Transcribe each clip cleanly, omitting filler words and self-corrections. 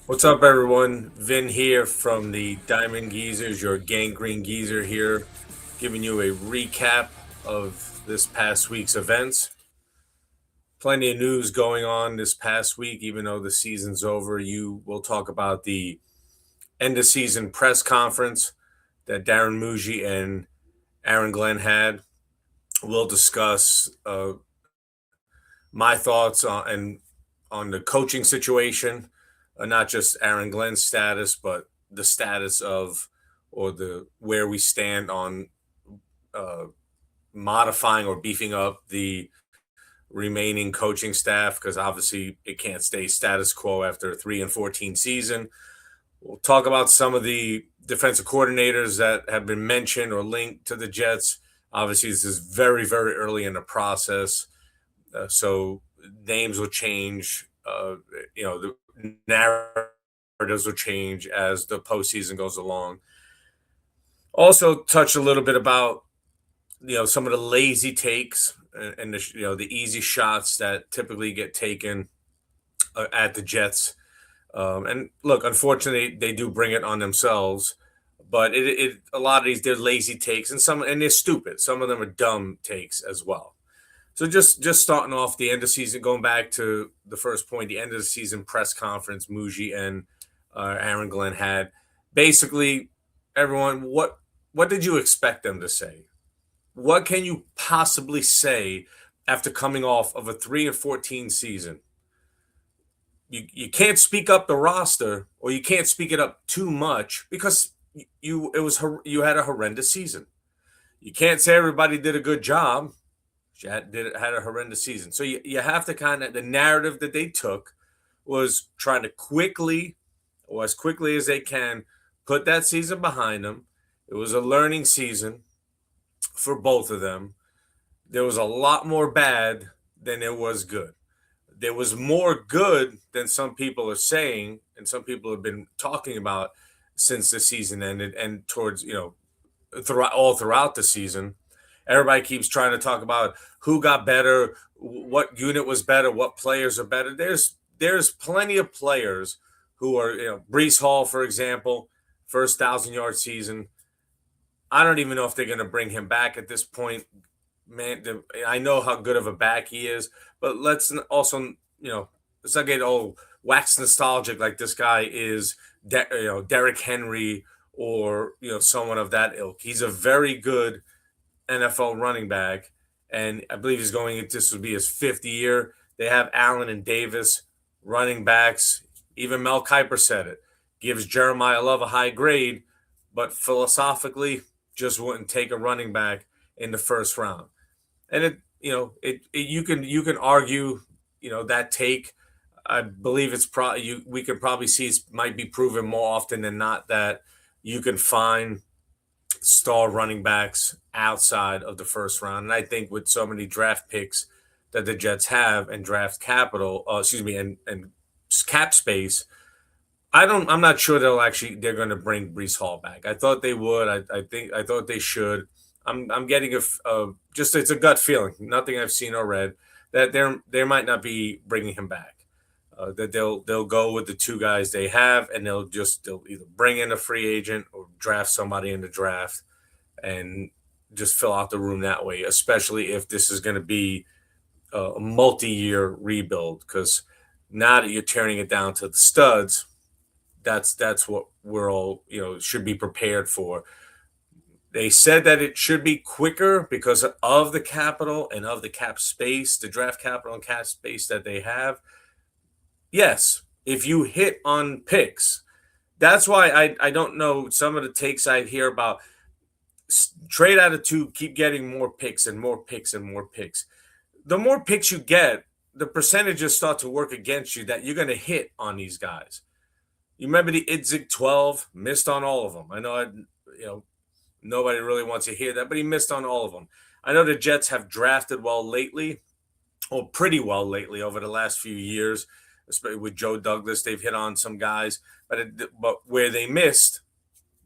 What's up, everyone? Vin here from the Diamond Geezers, your gangrene geezer here, giving you a recap of this past week's events. Plenty of news going on this past week, even though the season's over. You will talk about the end of season press conference that Darren Muji and Aaron Glenn had. We'll discuss my thoughts on the coaching situation, not just Aaron Glenn's status, but the status of or the where we stand on uh, modifying or beefing up the remaining coaching staff because obviously it can't stay status quo after a 3-14 season. We'll talk about some of the defensive coordinators that have been mentioned or linked to the Jets. Obviously, this is very, very early in the process. So names will change. The narratives will change as the postseason goes along. Also, touch a little bit about some of the lazy takes and the easy shots that typically get taken at the Jets. And look, unfortunately, they do bring it on themselves. But it a lot of these they're lazy takes and they're stupid. Some of them are dumb takes as well. So just starting off the end of season, going back to the first point, the end of the season press conference, Muji and Aaron Glenn had. Basically, everyone, what did you expect them to say? What can you possibly say after coming off of a 3-14 season? You can't speak up the roster, or you can't speak it up too much because you had a horrendous season. You can't say everybody did a good job. Had a horrendous season. So you have to kind of the narrative that they took was trying to quickly or as quickly as they can put that season behind them. It was a learning season for both of them. There was a lot more bad than there was good. There was more good than some people are saying and some people have been talking about since the season ended and towards throughout the season. Everybody keeps trying to talk about who got better, what unit was better, what players are better. There's plenty of players who are, Brees Hall, for example, first 1,000-yard season. I don't even know if they're going to bring him back at this point. Man, I know how good of a back he is, but let's also, let's not get all wax nostalgic like this guy is, Derrick Henry or, someone of that ilk. He's a very good NFL running back, and I believe this would be his fifth year. They have Allen and Davis running backs. Even Mel Kiper said it. Gives Jeremiah Love a high grade, but philosophically just wouldn't take a running back in the first round. And you can argue, that take. I believe it's probably we could probably see it might be proven more often than not that you can find star running backs outside of the first round. And I think with so many draft picks that the Jets have and draft capital, and cap space, I'm not sure they're going to bring Brees Hall back. I thought they would. I thought they should. I'm getting just it's a gut feeling. Nothing I've seen or read that they might not be bringing him back. That they'll go with the two guys they have, and they'll either bring in a free agent or draft somebody in the draft, and just fill out the room that way. Especially if this is going to be a multi-year rebuild, because now that you're tearing it down to the studs, that's what we're all should be prepared for. They said that it should be quicker because of the capital and of the cap space, the draft capital and cap space that they have. Yes, if you hit on picks. That's why I don't know some of the takes I hear about trade attitude, keep getting more picks and more picks and more picks. The more picks you get, the percentages start to work against you that you're going to hit on these guys. You remember the Idzik 12 missed on all of them. I know, nobody really wants to hear that, but he missed on all of them. I know the Jets have drafted well lately, or pretty well lately over the last few years, especially with Joe Douglas. They've hit on some guys, but where they missed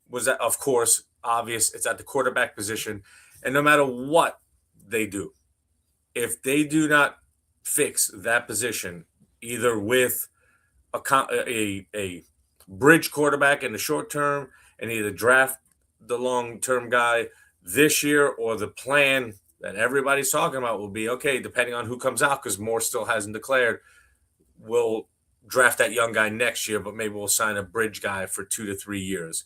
was that, of course, obvious. It's at the quarterback position, and no matter what they do, if they do not fix that position, either with a bridge quarterback in the short term and either draft the long-term guy this year, or the plan that everybody's talking about will be, okay, depending on who comes out, because Moore still hasn't declared, we'll draft that young guy next year, but maybe we'll sign a bridge guy for 2 to 3 years.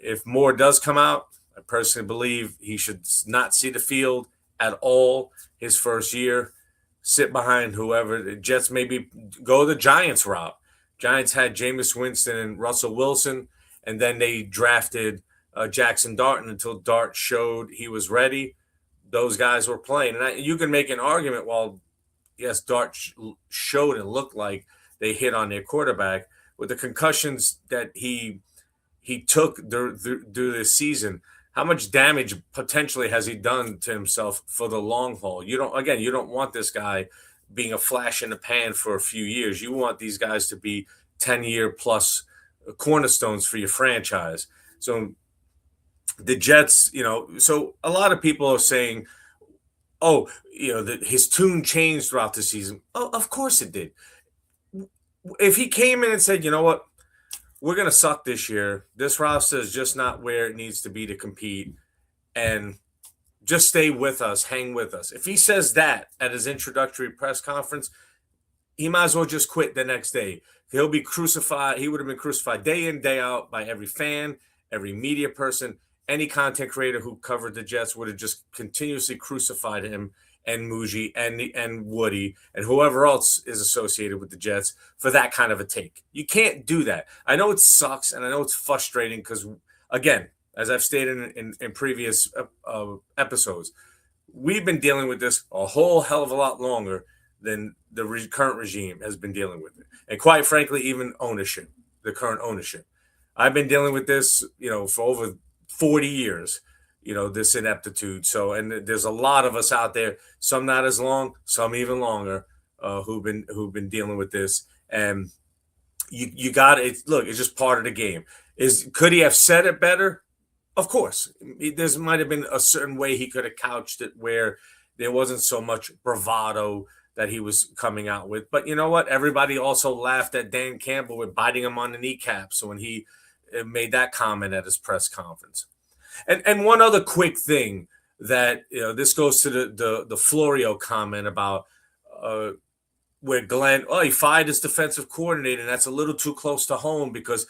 If Moore does come out, I personally believe he should not see the field at all his first year. Sit behind whoever. The Jets maybe go the Giants route. Giants had Jameis Winston and Russell Wilson, and then they drafted Jackson Dart until Dart showed he was ready. Those guys were playing. And you can make an argument, well, yes, Dart showed and looked like they hit on their quarterback. With the concussions that he took through this season, how much damage potentially has he done to himself for the long haul? You don't want this guy being a flash in the pan for a few years. You want these guys to be 10-year plus cornerstones for your franchise. So the Jets, so a lot of people are saying, oh, his tune changed throughout the season. Oh, of course it did. If he came in and said, you know what, we're going to suck this year. This roster is just not where it needs to be to compete. And just stay with us, hang with us. If he says that at his introductory press conference, he might as well just quit the next day. He'll be crucified. He would have been crucified day in, day out by every fan, every media person. Any content creator who covered the Jets would have just continuously crucified him and Muji and Woody and whoever else is associated with the Jets for that kind of a take. You can't do that. I know it sucks and I know it's frustrating because, again, as I've stated in previous episodes, we've been dealing with this a whole hell of a lot longer than the current regime has been dealing with it. And quite frankly, even ownership, the current ownership. I've been dealing with this, for over 40 years. This ineptitude. So, and there's a lot of us out there, some not as long, some even longer, who've been dealing with this. And you got it. Look, it's just part of the game. Could he have said it better? Of course. There might have been a certain way he could have couched it where there wasn't so much bravado that he was coming out with. But you know what? Everybody also laughed at Dan Campbell with biting him on the kneecaps when he made that comment at his press conference. And one other quick thing that this goes to the Florio comment about where Glenn, he fired his defensive coordinator, and that's a little too close to home because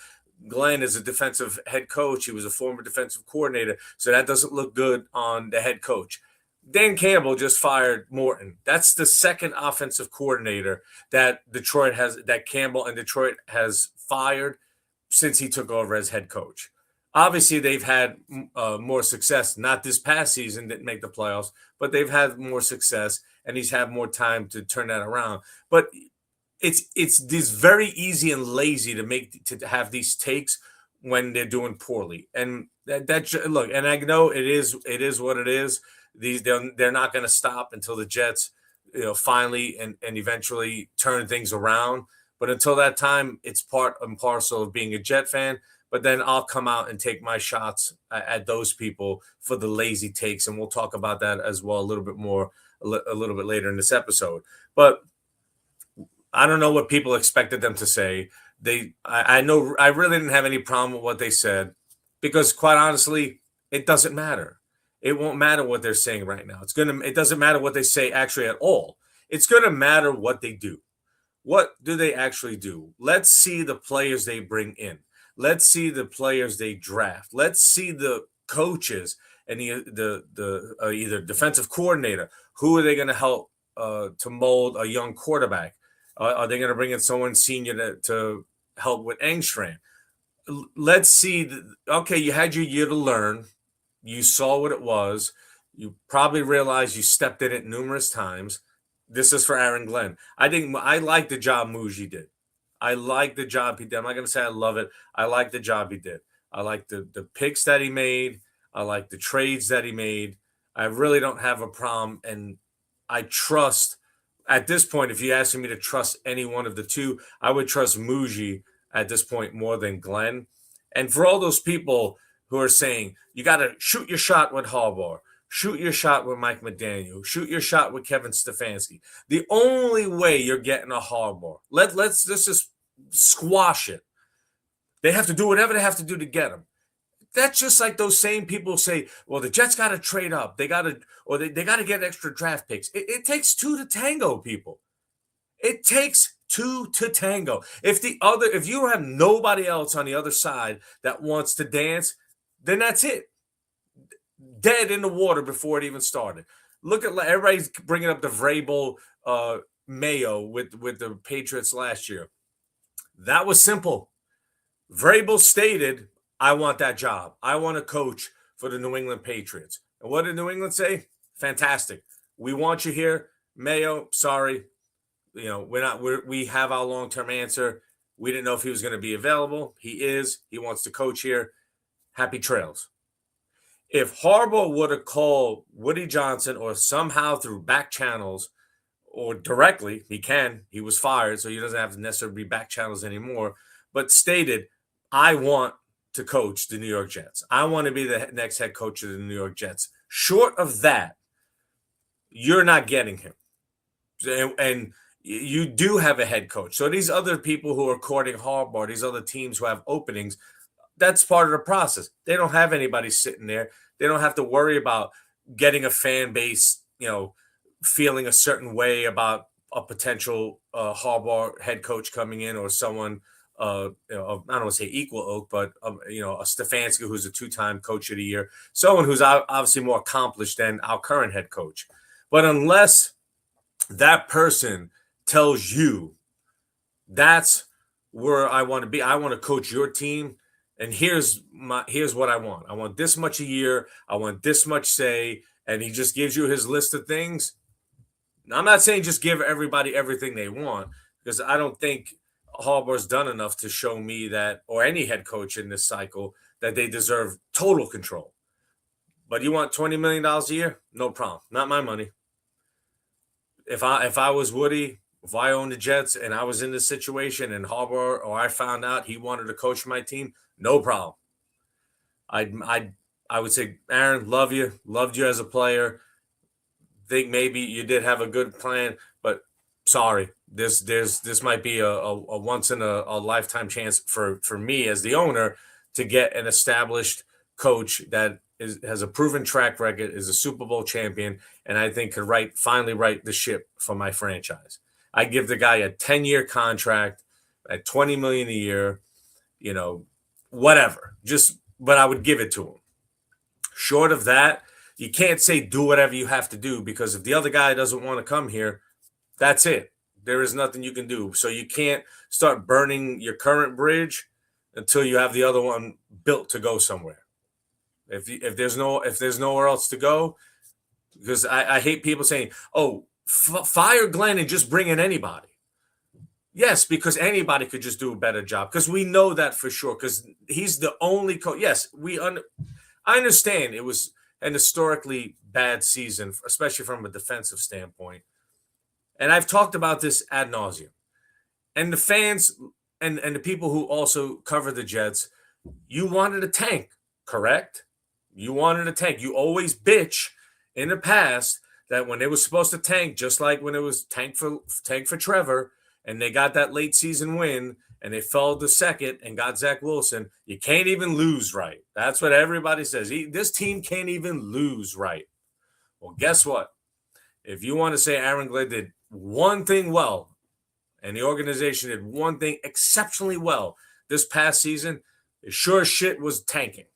Glenn is a defensive head coach. He was a former defensive coordinator, so that doesn't look good on the head coach. Dan Campbell just fired Morton. That's the second offensive coordinator that Campbell and Detroit has fired since he took over as head coach. Obviously, they've had more success. Not this past season, didn't make the playoffs, but they've had more success, and he's had more time to turn that around. But it's this very easy and lazy to have these takes when they're doing poorly. And look, and I know it is what it is. They're not going to stop until the Jets, finally and eventually turn things around. But until that time, it's part and parcel of being a Jet fan. But then I'll come out and take my shots at those people for the lazy takes, and we'll talk about that as well a little bit later in this episode. But I don't know what people expected them to say. I know I really didn't have any problem with what they said because, quite honestly, it doesn't matter. It won't matter what they're saying right now. It doesn't matter what they say actually at all. It's going to matter what they do. What do they actually do? Let's see the players they bring in. Let's see the players they draft. Let's see the coaches and the either defensive coordinator. Who are they going to help to mold a young quarterback? Are they going to bring in someone senior to help with Engstrand? Let's see. Okay, you had your year to learn. You saw what it was. You probably realized you stepped in it numerous times. This is for Aaron Glenn. I like the job Muji did. I like the job he did. I'm not going to say I love it. I like the job he did. I like the picks that he made. I like the trades that he made. I really don't have a problem. And I trust, at this point, if you're asking me to trust any one of the two, I would trust Muji at this point more than Glenn. And for all those people who are saying, you got to shoot your shot with Harbaugh, shoot your shot with Mike McDaniel, shoot your shot with Kevin Stefanski. The only way you're getting a Harbaugh, let's just squash it. They have to do whatever they have to do to get him. That's just like those same people say, well, the Jets got to trade up. They got to get extra draft picks. It takes two to tango, people. It takes two to tango. If you have nobody else on the other side that wants to dance, then that's it. Dead in the water before it even started. Look at everybody's bringing up the Vrabel Mayo with the Patriots last year. That was simple. Vrabel stated, I want that job. I want to coach for the New England Patriots. And what did New England say? Fantastic. We want you here. Mayo, sorry. We have our long-term answer. We didn't know if he was going to be available. He is. He wants to coach here. Happy trails. If Harbaugh would have called Woody Johnson or somehow through back channels or directly, he was fired, so he doesn't have to necessarily be back channels anymore, but stated, I want to coach the New York Jets. I want to be the next head coach of the New York Jets. Short of that, you're not getting him. And you do have a head coach. So these other people who are courting Harbaugh, these other teams who have openings, that's part of the process. They don't have anybody sitting there. They don't have to worry about getting a fan base, feeling a certain way about a potential Harbaugh head coach coming in or someone, I don't want to say equal oak, but, a Stefanski who's a two-time coach of the year, someone who's obviously more accomplished than our current head coach. But unless that person tells you that's where I want to be, I want to coach your team, and here's what I want. I want this much a year. I want this much say, and he just gives you his list of things. Now, I'm not saying just give everybody everything they want, because I don't think Harbaugh's done enough to show me that, or any head coach in this cycle, that they deserve total control. But you want $20 million a year? No problem. Not my money. If I was Woody, if I owned the Jets and I was in this situation and Harbaugh, or I found out he wanted to coach my team, no problem. I would say, Aaron, loved you as a player. Think maybe you did have a good plan, but sorry, this might be a once in a lifetime chance for me as the owner to get an established coach that has a proven track record, is a Super Bowl champion, and I think could finally right the ship for my franchise. I give the guy a 10-year contract at $20 million a year, whatever. But I would give it to him. Short of that, you can't say do whatever you have to do, because if the other guy doesn't want to come here, that's it. There is nothing you can do. So you can't start burning your current bridge until you have the other one built to go somewhere. If there's nowhere else to go, because I hate people saying, "Oh, fire Glenn and just bring in anybody." Yes, because anybody could just do a better job. Because we know that for sure. Because he's the only coach. Yes, I understand it was an historically bad season, especially from a defensive standpoint. And I've talked about this ad nauseum. And the fans and the people who also cover the Jets, you wanted a tank, correct? You wanted a tank. You always bitch in the past that when it was supposed to tank, just like when it was tank for Trevor, and they got that late season win, and they fell to second and got Zach Wilson, you can't even lose right. That's what everybody says. This team can't even lose right. Well, guess what? If you want to say Aaron Glenn did one thing well, and the organization did one thing exceptionally well this past season, it sure as shit was tanking.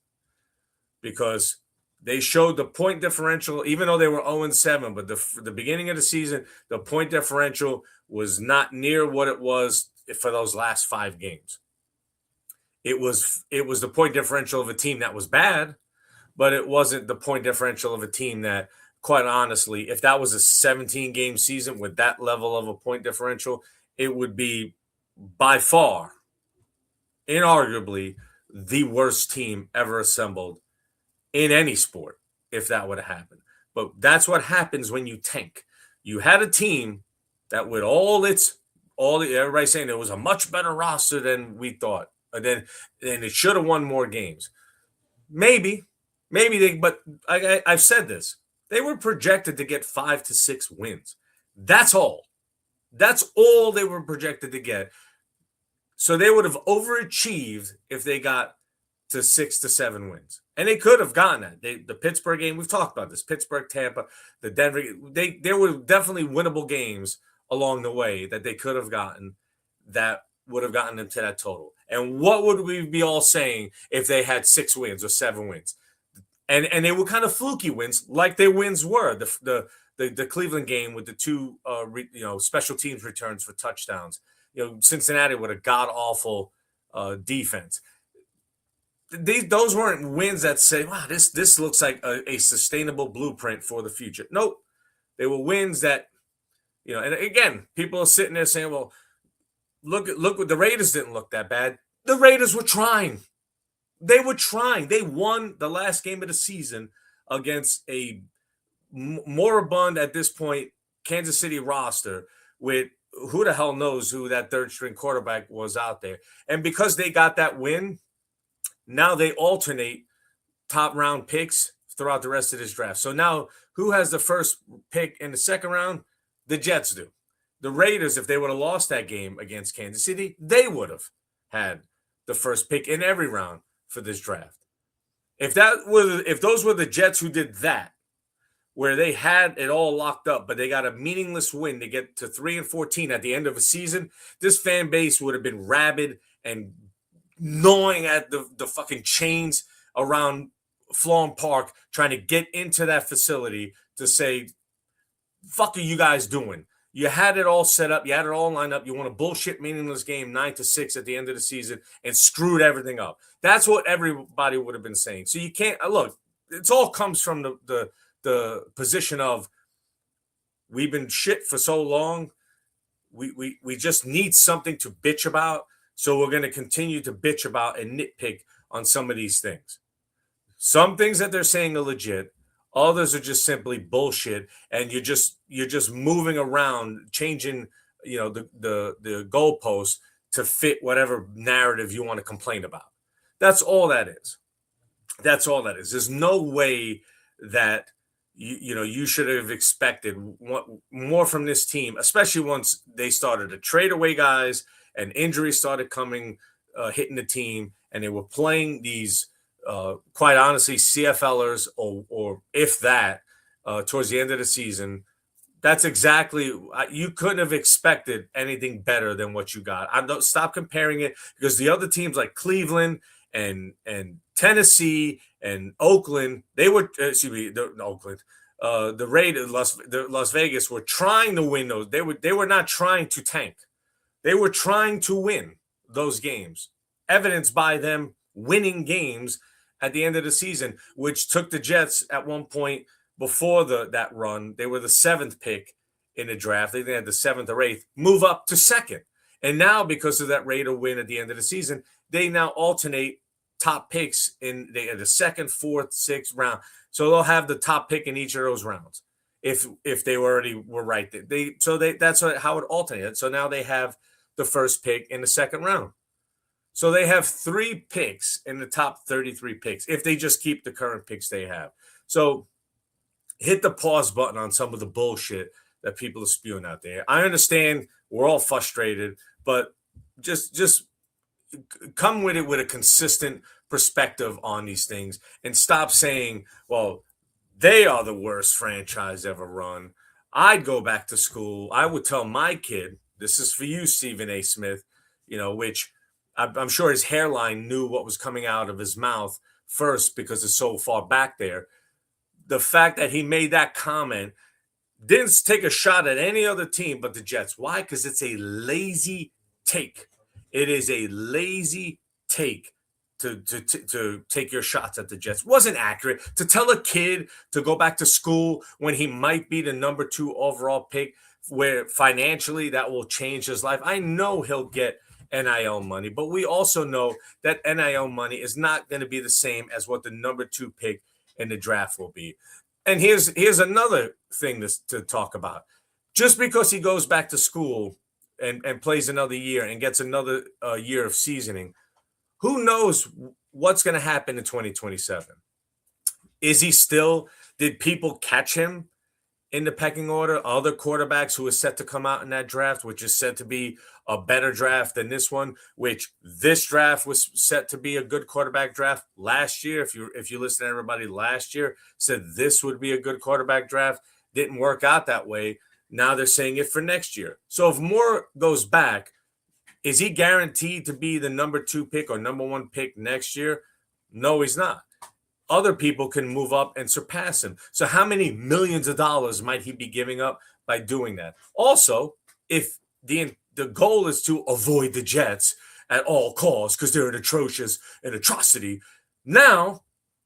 Because they showed the point differential, even though they were 0-7, but the beginning of the season, the point differential was not near what it was for those last 5 games. It was the point differential of a team that was bad, but it wasn't the point differential of a team that, quite honestly, if that was a 17-game season with that level of a point differential, it would be by far, inarguably, the worst team ever assembled in any sport, if that would have happened. But that's what happens when you tank. You had a team that with everybody saying it was a much better roster than we thought. And then it should have won more games. Maybe but I've said this. They were projected to get 5 to 6 wins. That's all. That's all they were projected to get. So they would have overachieved if they got to 6 to 7 wins. And they could have gotten that. The Pittsburgh game, we've talked about this. Pittsburgh, Tampa, the Denver, there were definitely winnable games along the way that they could have gotten that would have gotten them to that total. And what would we be all saying if they had 6 wins or 7 wins? And they were kind of fluky wins, like their wins were. The Cleveland game with the two special teams returns for touchdowns. Cincinnati with a god awful defense. Those weren't wins that say, wow, this looks like a sustainable blueprint for the future. Nope. They were wins that, and again, people are sitting there saying, well, look what the Raiders didn't look that bad. The Raiders were trying. They were trying. They won the last game of the season against a moribund at this point Kansas City roster with who the hell knows who that third string quarterback was out there. And because they got that win, now they alternate top round picks throughout the rest of this draft. So now who has the first pick in the second round? The Jets do. The Raiders, if they would have lost that game against Kansas City, they would have had the first pick in every round for this draft. If those were the Jets who did that, where they had it all locked up, but they got a meaningless win to get to 3-14 at the end of a season, this fan base would have been rabid and gnawing at the fucking chains around Florham Park, trying to get into that facility to say, fuck are you guys doing? You had it all set up. You had it all lined up. You won a bullshit, meaningless game 9-6 at the end of the season and screwed everything up. That's what everybody would have been saying. So you can't look. It all comes from the position of we've been shit for so long. We just need something to bitch about. So we're going to continue to bitch about and nitpick on some of these things. Some things that they're saying are legit. Others are just simply bullshit, and you're just moving around, changing, the goalposts to fit whatever narrative you want to complain about. That's all that is. That's all that is. There's no way that you should have expected more from this team, especially once they started to trade away guys and injuries started coming, hitting the team, and they were playing these. Quite honestly, CFLers or if that, towards the end of the season, that's exactly you couldn't have expected anything better than what you got. I don't stop comparing it because the other teams like Cleveland and Tennessee and Oakland, they were Oakland, the Raiders, Las Vegas were trying to win those. They were not trying to tank. They were trying to win those games, evidenced by them winning games at the end of the season, which took the Jets at one point before that run. They were the 7th pick in the draft. They had the 7th or 8th, move up to 2nd. And now, because of that Raider win at the end of the season, they now alternate top picks in the 2nd, 4th, 6th round. So they'll have the top pick in each of those rounds if they already were right there. That's how it alternated. So now they have the first pick in the 2nd round. So they have 3 picks in the top 33 picks if they just keep the current picks they have. So hit the pause button on some of the bullshit that people are spewing out there. I understand we're all frustrated, but just come with it with a consistent perspective on these things and stop saying, well, they are the worst franchise ever run. I'd go back to school. I would tell my kid, this is for you, Stephen A. Smith, which I'm sure his hairline knew what was coming out of his mouth first because it's so far back there. The fact that he made that comment didn't take a shot at any other team but the Jets. Why? Because it's a lazy take. It is a lazy take to take your shots at the Jets. It wasn't accurate. To tell a kid to go back to school when he might be the number 2 overall pick, where financially that will change his life. I know he'll get NIL money, but we also know that NIL money is not going to be the same as what the number 2 pick in the draft will be. And here's another thing to talk about. Just because he goes back to school and plays another year and gets another year of seasoning, who knows what's going to happen in 2027? Did people catch him in the pecking order, other quarterbacks who are set to come out in that draft, which is said to be a better draft than this one, which this draft was set to be a good quarterback draft last year. If you listen to everybody last year, said this would be a good quarterback draft. Didn't work out that way. Now they're saying it for next year. So if Moore goes back, is he guaranteed to be the number 2 pick or number 1 pick next year? No, he's not. Other people can move up and surpass him. So how many millions of dollars might he be giving up by doing that? Also, if the goal is to avoid the Jets at all costs because they're an atrocity. Now,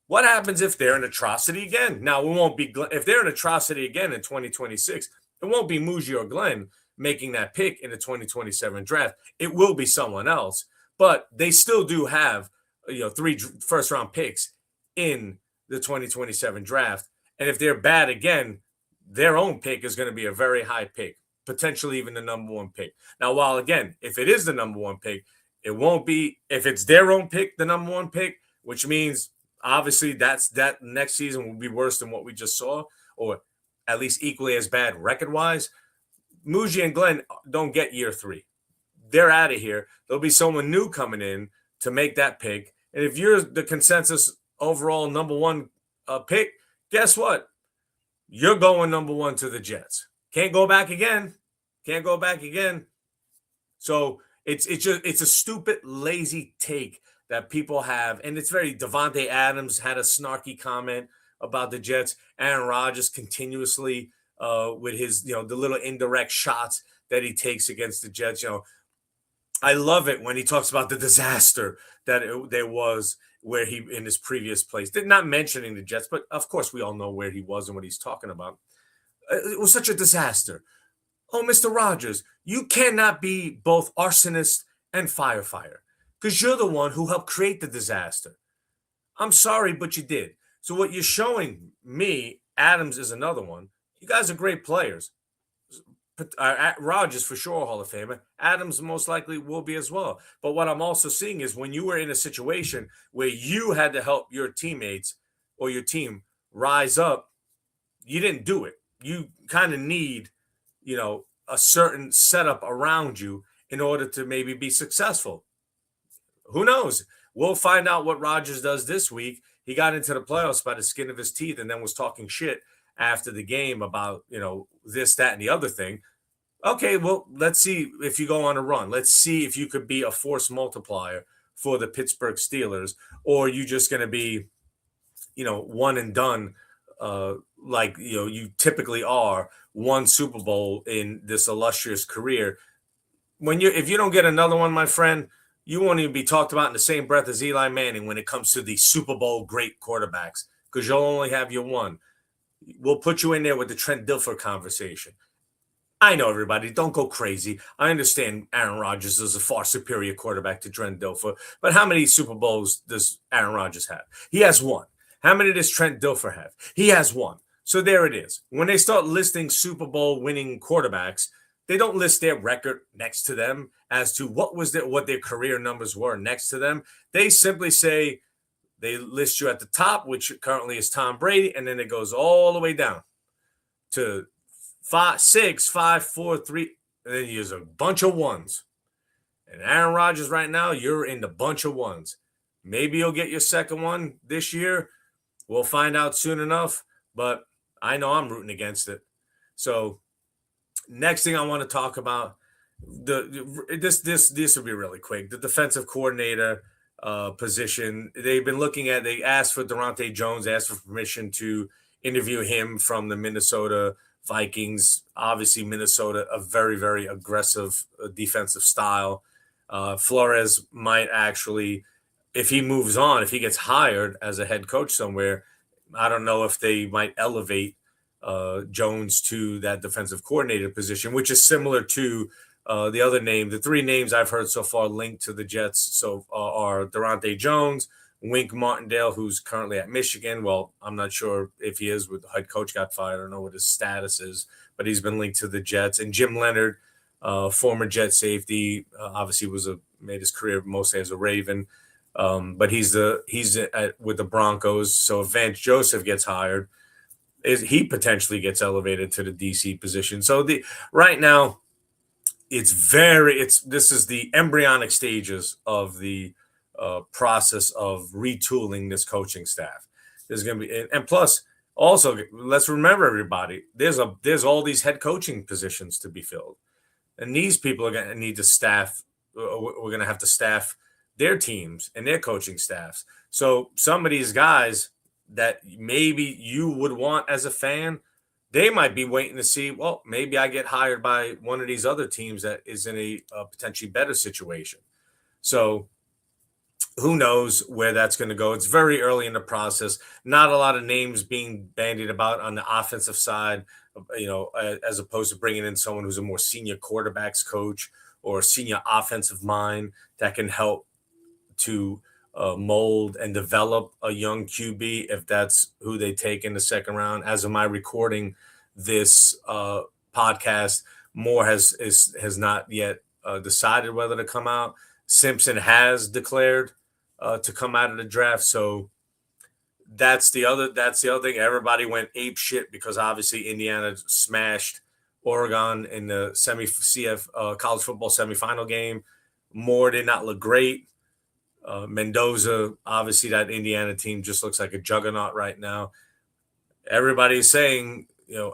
what happens if they're an atrocity again? Now, it won't be if they're an atrocity again in 2026. It won't be Muji or Glenn making that pick in the 2027 draft. It will be someone else, but they still do have 3 first-round picks in the 2027 draft. And if they're bad again, their own pick is going to be a very high pick, potentially even the number 1 pick. Now, while again, if it is the number 1 pick, it won't be, if it's their own pick, the number 1 pick, which means obviously that next season will be worse than what we just saw, or at least equally as bad record-wise. Muji and Glenn don't get year 3. They're out of here. There'll be someone new coming in to make that pick. And if you're the consensus overall number 1 pick, guess what? You're going number 1 to the Jets. Can't go back again. So it's a stupid, lazy take that people have, and it's very. Devontae Adams had a snarky comment about the Jets. Aaron Rodgers continuously with his the little indirect shots that he takes against the Jets. I love it when he talks about the disaster that there was where he in his previous place. Not mentioning the Jets, but of course we all know where he was and what he's talking about. It was such a disaster. Oh, Mr. Rogers, you cannot be both arsonist and firefighter because you're the one who helped create the disaster. I'm sorry, but you did. So what you're showing me, Adams is another one. You guys are great players. Rodgers for sure, Hall of Famer. Adams most likely will be as well. But what I'm also seeing is when you were in a situation where you had to help your teammates or your team rise up, you didn't do it. You kind of need, a certain setup around you in order to maybe be successful. Who knows? We'll find out what Rodgers does this week. He got into the playoffs by the skin of his teeth and then was talking shit after the game about, this, that, and the other thing. Okay, well, let's see if you go on a run. Let's see if you could be a force multiplier for the Pittsburgh Steelers, or you just going to be, one and done, like, you typically are, one Super Bowl in this illustrious career. If you don't get another one, my friend, you won't even be talked about in the same breath as Eli Manning when it comes to the Super Bowl great quarterbacks, because you'll only have your one. We'll put you in there with the Trent Dilfer conversation. I know, everybody, don't go crazy. I understand Aaron Rodgers is a far superior quarterback to Trent Dilfer, but how many Super Bowls does Aaron Rodgers have? He has one. How many does Trent Dilfer have? He has one. So there it is. When they start listing Super Bowl winning quarterbacks, they don't list their record next to them as to what their career numbers were next to them. They simply say they list you at the top, which currently is Tom Brady, and then it goes all the way down to 5, 6, 5, 4, 3, and then there's a bunch of ones. And Aaron Rodgers right now, you're in the bunch of ones. Maybe you'll get your second one this year. We'll find out soon enough, but I know I'm rooting against it. So next thing I want to talk about, this will be really quick. The defensive coordinator position. They asked for Durante Jones, asked for permission to interview him from the Minnesota Vikings. Obviously, Minnesota, a very, very aggressive defensive style. Flores might actually, if he moves on, if he gets hired as a head coach somewhere, I don't know if they might elevate Jones to that defensive coordinator position, which is similar to the other name. The 3 names I've heard so far linked to the Jets are Durante Jones, Wink Martindale, who's currently at Michigan. Well, I'm not sure if he is. With the head coach got fired. I don't know what his status is, but he's been linked to the Jets. And Jim Leonard, former Jet safety, obviously made his career mostly as a Raven, but he's with the Broncos. So if Vance Joseph gets hired, is he potentially gets elevated to the DC position. So the right now it's this is the embryonic stages of the process of retooling this coaching staff. There's going to be and plus also let's remember everybody there's all these head coaching positions to be filled, and these people are going to need to staff. We're going to have to staff their teams and their coaching staffs. So some of these guys that maybe you would want as a fan, they might be waiting to see, well, maybe I get hired by one of these other teams that is in a potentially better situation. So who knows where that's going to go? It's very early in the process. Not a lot of names being bandied about on the offensive side, as opposed to bringing in someone who's a more senior quarterbacks coach or a senior offensive mind that can help to mold and develop a young QB if that's who they take in the second round. As of my recording this podcast, Moore has not yet decided whether to come out. Simpson has declared to come out of the draft. So that's the other thing. Everybody went ape shit because obviously Indiana smashed Oregon in the CF college football semifinal game. Moore did not look great. Mendoza, obviously that Indiana team just looks like a juggernaut right now. Everybody's saying,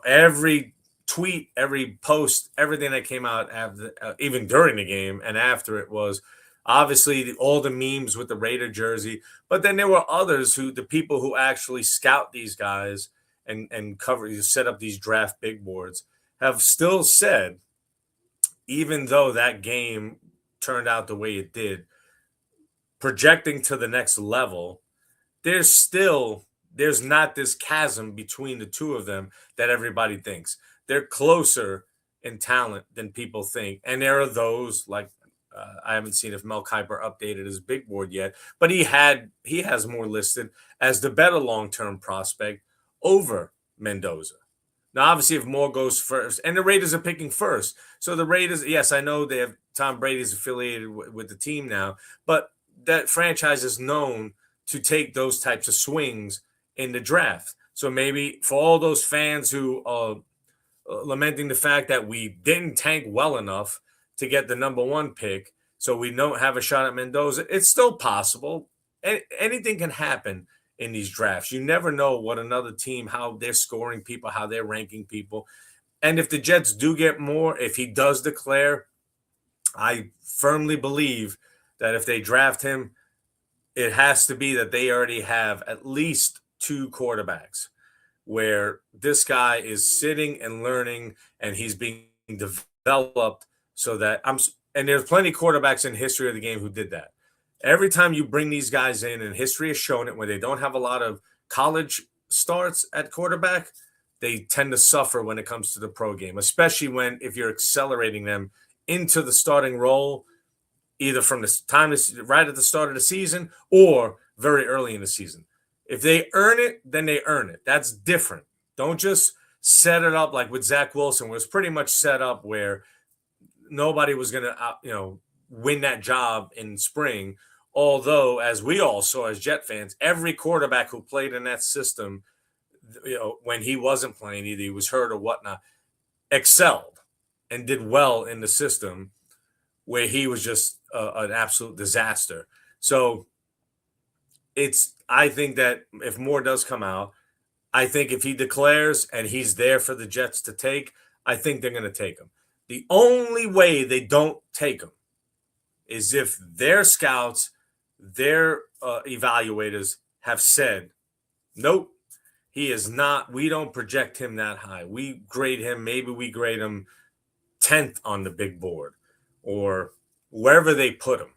every tweet, every post, everything that came out after, even during the game and after it was obviously all the memes with the Raider jersey. But then there were others the people who actually scout these guys and set up these draft big boards have still said, even though that game turned out the way it did, projecting to the next level, there's not this chasm between the two of them that everybody thinks. They're closer in talent than people think. And there are those like, I haven't seen if Mel Kiper updated his big board yet, but he has more listed as the better long-term prospect over Mendoza. Now, obviously, if Moore goes first, and the Raiders are picking first. So the Raiders, yes, I know they have Tom Brady's affiliated with the team now, but that franchise is known to take those types of swings in the draft. So maybe for all those fans who are lamenting the fact that we didn't tank well enough to get the number one pick, so we don't have a shot at Mendoza, it's still possible. Anything can happen in these drafts. You never know what another team, how they're scoring people, how they're ranking people. And if the Jets do get more, if he does declare, I firmly believe that if they draft him, it has to be that they already have at least two quarterbacks where this guy is sitting and learning and he's being developed so that and there's plenty of quarterbacks in history of the game who did that. Every time you bring these guys in, and history has shown it, when they don't have a lot of college starts at quarterback, they tend to suffer when it comes to the pro game, especially if you're accelerating them into the starting role, either from the time right at the start of the season or very early in the season. If they earn it, then they earn it. That's different. Don't just set it up like with Zach Wilson, where it's pretty much set up where nobody was going to, win that job in spring. Although, as we all saw as Jet fans, every quarterback who played in that system, when he wasn't playing, either he was hurt or whatnot, excelled and did well in the system where he was just an absolute disaster. So I think that if Moore does come out, I think if he declares and he's there for the Jets to take, I think they're going to take him. The only way they don't take him is if their scouts, their evaluators have said, nope, he is not, we don't project him that high. We grade him, maybe we grade him 10th on the big board or wherever they put him.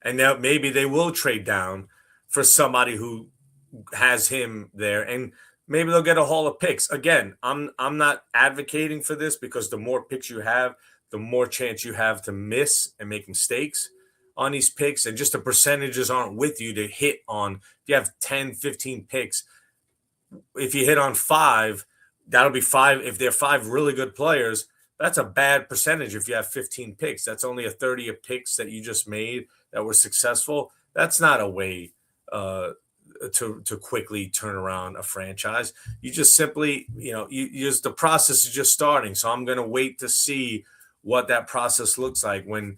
And now maybe they will trade down for somebody who has him there, and maybe they'll get a haul of picks. Again, I'm not advocating for this because the more picks you have, the more chance you have to miss and make mistakes on these picks. And just the percentages aren't with you to hit on. If you have 10, 15 picks, if you hit on 5, that'll be 5. If they're 5 really good players, that's a bad percentage. If you have 15 picks, that's only a 30 of picks that you just made that were successful. That's not a way to quickly turn around a franchise. You just simply, you just the process is just starting. So I'm going to wait to see what that process looks like when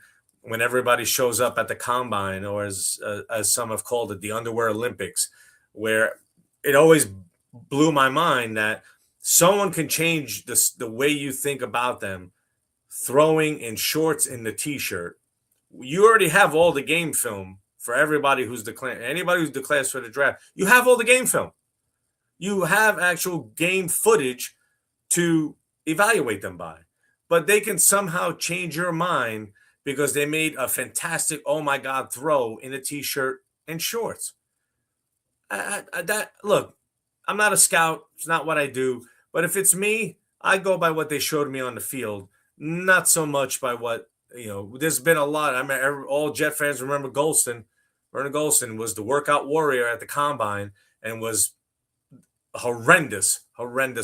everybody shows up at the combine, or as some have called it, the underwear Olympics, where it always blew my mind that someone can change the way you think about them throwing in shorts in the t-shirt. You already have all the game film for everybody who's declared, anybody who's declared for the draft. You have all the game film. You have actual game footage to evaluate them by. But they can somehow change your mind because they made a fantastic, oh my God, throw in a t-shirt and shorts. Look, I'm not a scout. It's not what I do. But if it's me, I go by what they showed me on the field, not so much by what, there's been a lot. I mean, all Jet fans remember Golston. Vernon Golston was the workout warrior at the combine and was a horrendous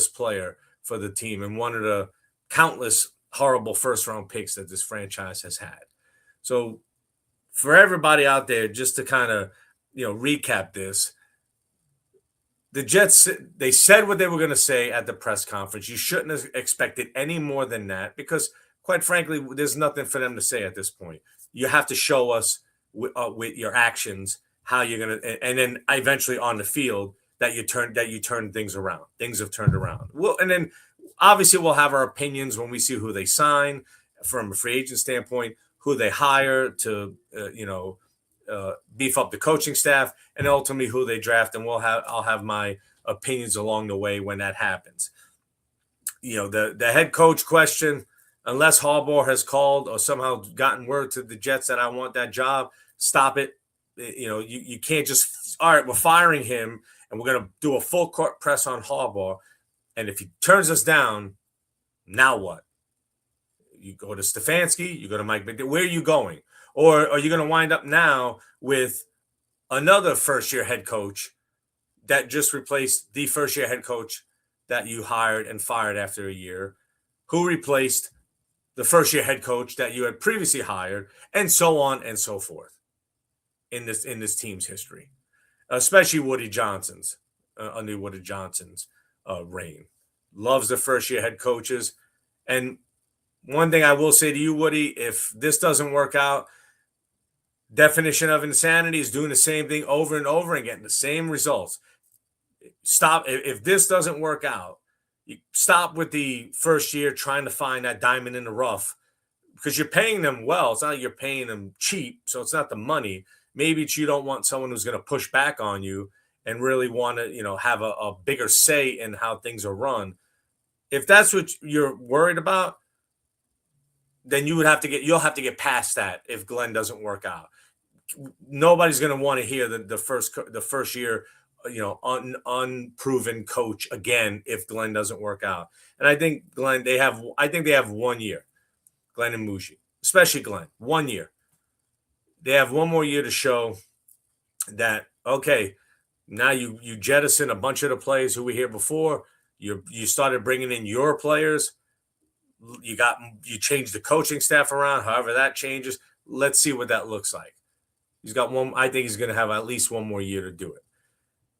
player for the team and one of the countless horrible first-round picks that this franchise has had. So for everybody out there, just to kind of, recap this, the Jets, they said what they were going to say at the press conference. You shouldn't have expected any more than that because, quite frankly, there's nothing for them to say at this point. You have to show us with your actions how you're going to, and then eventually on the field that you turn things around. Things have turned around. Well, and then obviously we'll have our opinions when we see who they sign from a free agent standpoint, who they hire to, beef up the coaching staff, and ultimately who they draft. And I'll have my opinions along the way when that happens. The head coach question, unless Harbaugh has called or somehow gotten word to the Jets that I want that job, stop it. You can't just, all right, we're firing him and we're going to do a full court press on Harbaugh. And if he turns us down, now what? You go to Stefanski, you go to Mike McDaniel. Where are you going? Or are you going to wind up now with another first-year head coach that just replaced the first-year head coach that you hired and fired after a year, who replaced the first-year head coach that you had previously hired, and so on and so forth in this team's history, especially Woody Johnson's, under Woody Johnson's reign. Loves the first-year head coaches. And one thing I will say to you, Woody, if this doesn't work out, definition of insanity is doing the same thing over and over and getting the same results. Stop. If this doesn't work out, you stop with the first year trying to find that diamond in the rough because you're paying them well. It's not like you're paying them cheap, so it's not the money. Maybe you don't want someone who's going to push back on you and really want to, have a bigger say in how things are run. If that's what you're worried about, then you'll have to get past that if Glenn doesn't work out. Nobody's going to want to hear the first year, unproven coach again if Glenn doesn't work out. And I think they have 1 year, Glenn and Muji, especially Glenn, 1 year. They have one more year to show that, okay, now you jettison a bunch of the players who were here before. You started bringing in your players. You changed the coaching staff around, however that changes. Let's see what that looks like. He's got one. I think he's going to have at least 1 more year to do it.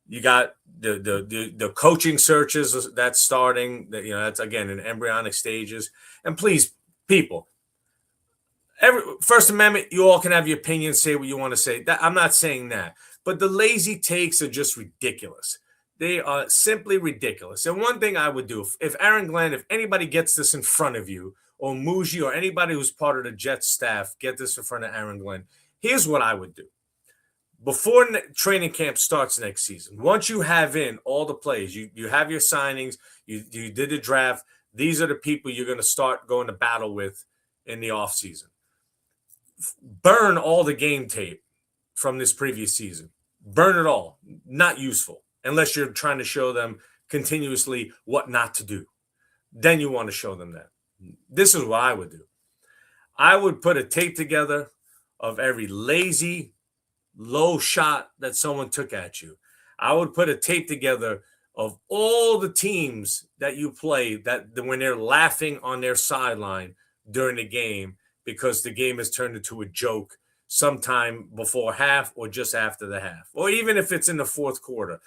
You got the coaching searches that's starting. That's again in embryonic stages. And please, people, First Amendment, you all can have your opinion, say what you want to say. I'm not saying that, but the lazy takes are just ridiculous. They are simply ridiculous. And one thing I would do, if Aaron Glenn, if anybody gets this in front of you, or Muji, or anybody who's part of the Jets staff, get this in front of Aaron Glenn, here's what I would do. Before training camp starts next season, once you have in all the plays, you have your signings, you did the draft, these are the people you're going to start going to battle with in the offseason. Burn all the game tape from this previous season. Burn it all. Not useful. Unless you're trying to show them continuously what not to do. Then you want to show them that. This is what I would do. I would put a tape together of every lazy, low shot that someone took at you. I would put a tape together of all the teams that you play that when they're laughing on their sideline during the game because the game has turned into a joke sometime before half or just after the half, or even if it's in the fourth quarter.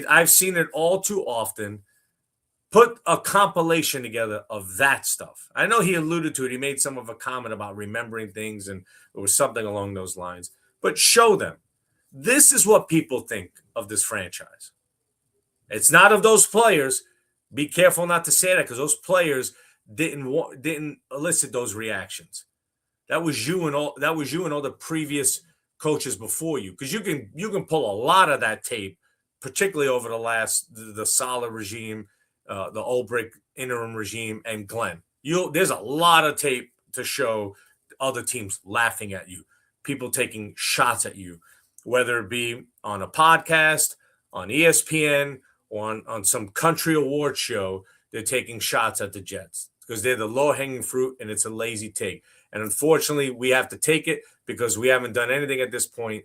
I've seen it all too often. Put a compilation together of that stuff. I know he alluded to it. He made some of a comment about remembering things, and it was something along those lines. But show them. This is what people think of this franchise. It's not of those players. Be careful not to say that, because those players didn't elicit those reactions. That was you and all the previous coaches before you, because you can pull a lot of that tape, particularly over the Saleh regime, the Ulbrich interim regime, and Glenn. There's a lot of tape to show other teams laughing at you, people taking shots at you, whether it be on a podcast, on ESPN, or on some country award show. They're taking shots at the Jets because they're the low-hanging fruit, and it's a lazy take. And unfortunately, we have to take it because we haven't done anything at this point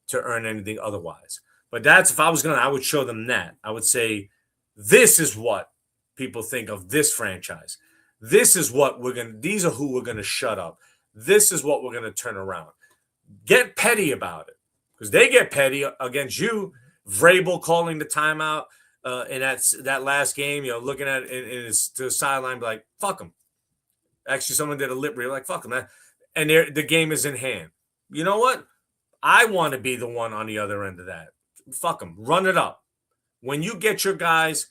to earn anything otherwise. But if I was I would show them that. I would say, this is what people think of this franchise. This is what these are who we're going to shut up. This is what we're going to turn around. Get petty about it, because they get petty against you. Vrabel calling the timeout in that last game, looking at it to the sideline, like, fuck him. Actually, someone did a lip read, like, fuck him, man. And the game is in hand. You know what? I want to be the one on the other end of that. Fuck them. Run it up. When you get your guys,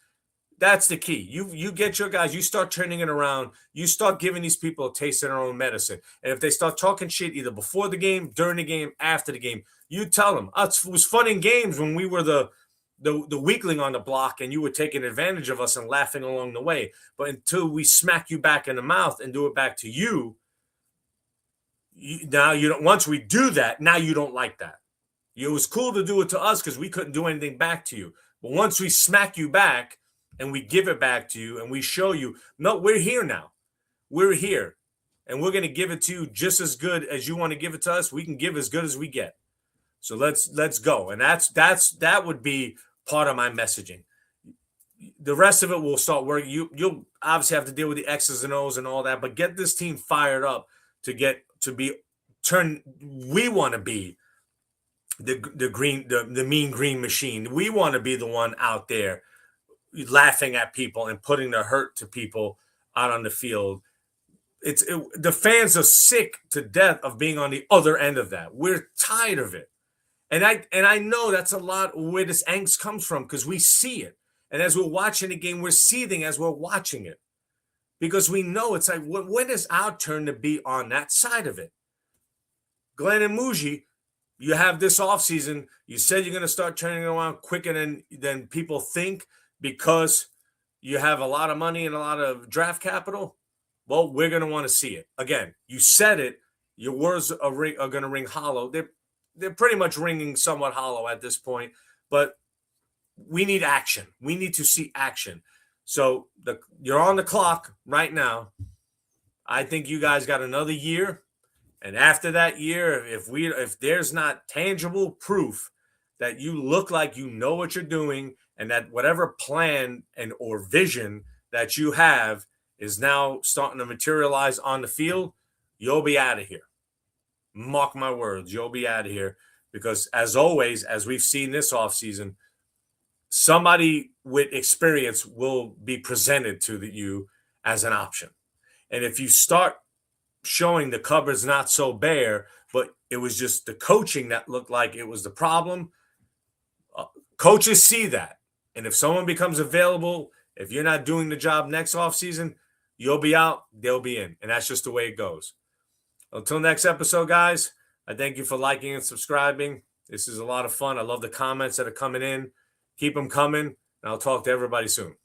that's the key. You get your guys, you start turning it around. You start giving these people a taste of their own medicine. And if they start talking shit either before the game, during the game, after the game, you tell them. It was fun in games when we were the weakling on the block and you were taking advantage of us and laughing along the way. But until we smack you back in the mouth and do it back to you, now you don't. Once we do that, now you don't like that. It was cool to do it to us because we couldn't do anything back to you. But once we smack you back and we give it back to you and we show you, no, we're here now. We're here. And we're going to give it to you just as good as you want to give it to us. We can give as good as we get. So let's go. And that would be part of my messaging. The rest of it will start working. You'll obviously have to deal with the X's and O's and all that, but get this team fired up we want to be the mean green machine. We want to be the one out there laughing at people and putting the hurt to people out on the field. The fans are sick to death of being on the other end of that. We're tired of it. And I know that's a lot where this angst comes from, because we see it. And as we're watching the game, we're seething as we're watching it. Because we know it's like, when is our turn to be on that side of it? Glenn and Muji, you have this offseason. You said you're going to start turning it around quicker than people think because you have a lot of money and a lot of draft capital. Well, we're going to want to see it. Again, you said it. Your words are going to ring hollow. They're pretty much ringing somewhat hollow at this point. But we need action. We need to see action. So you're on the clock right now. I think you guys got another year. And after that year, if there's not tangible proof that you look like you know what you're doing and that whatever plan or vision that you have is now starting to materialize on the field, you'll be out of here. Mark my words, you'll be out of here. Because as always, as we've seen this offseason, somebody with experience will be presented to you as an option. And if you start showing the cupboard's not so bare, but it was just the coaching that looked like it was the problem, coaches see that. And if someone becomes available, if you're not doing the job next offseason, you'll be out, they'll be in. And that's just the way it goes. Until next episode, guys, I thank you for liking and subscribing. This is a lot of fun. I love the comments that are coming in. Keep them coming, and I'll talk to everybody soon.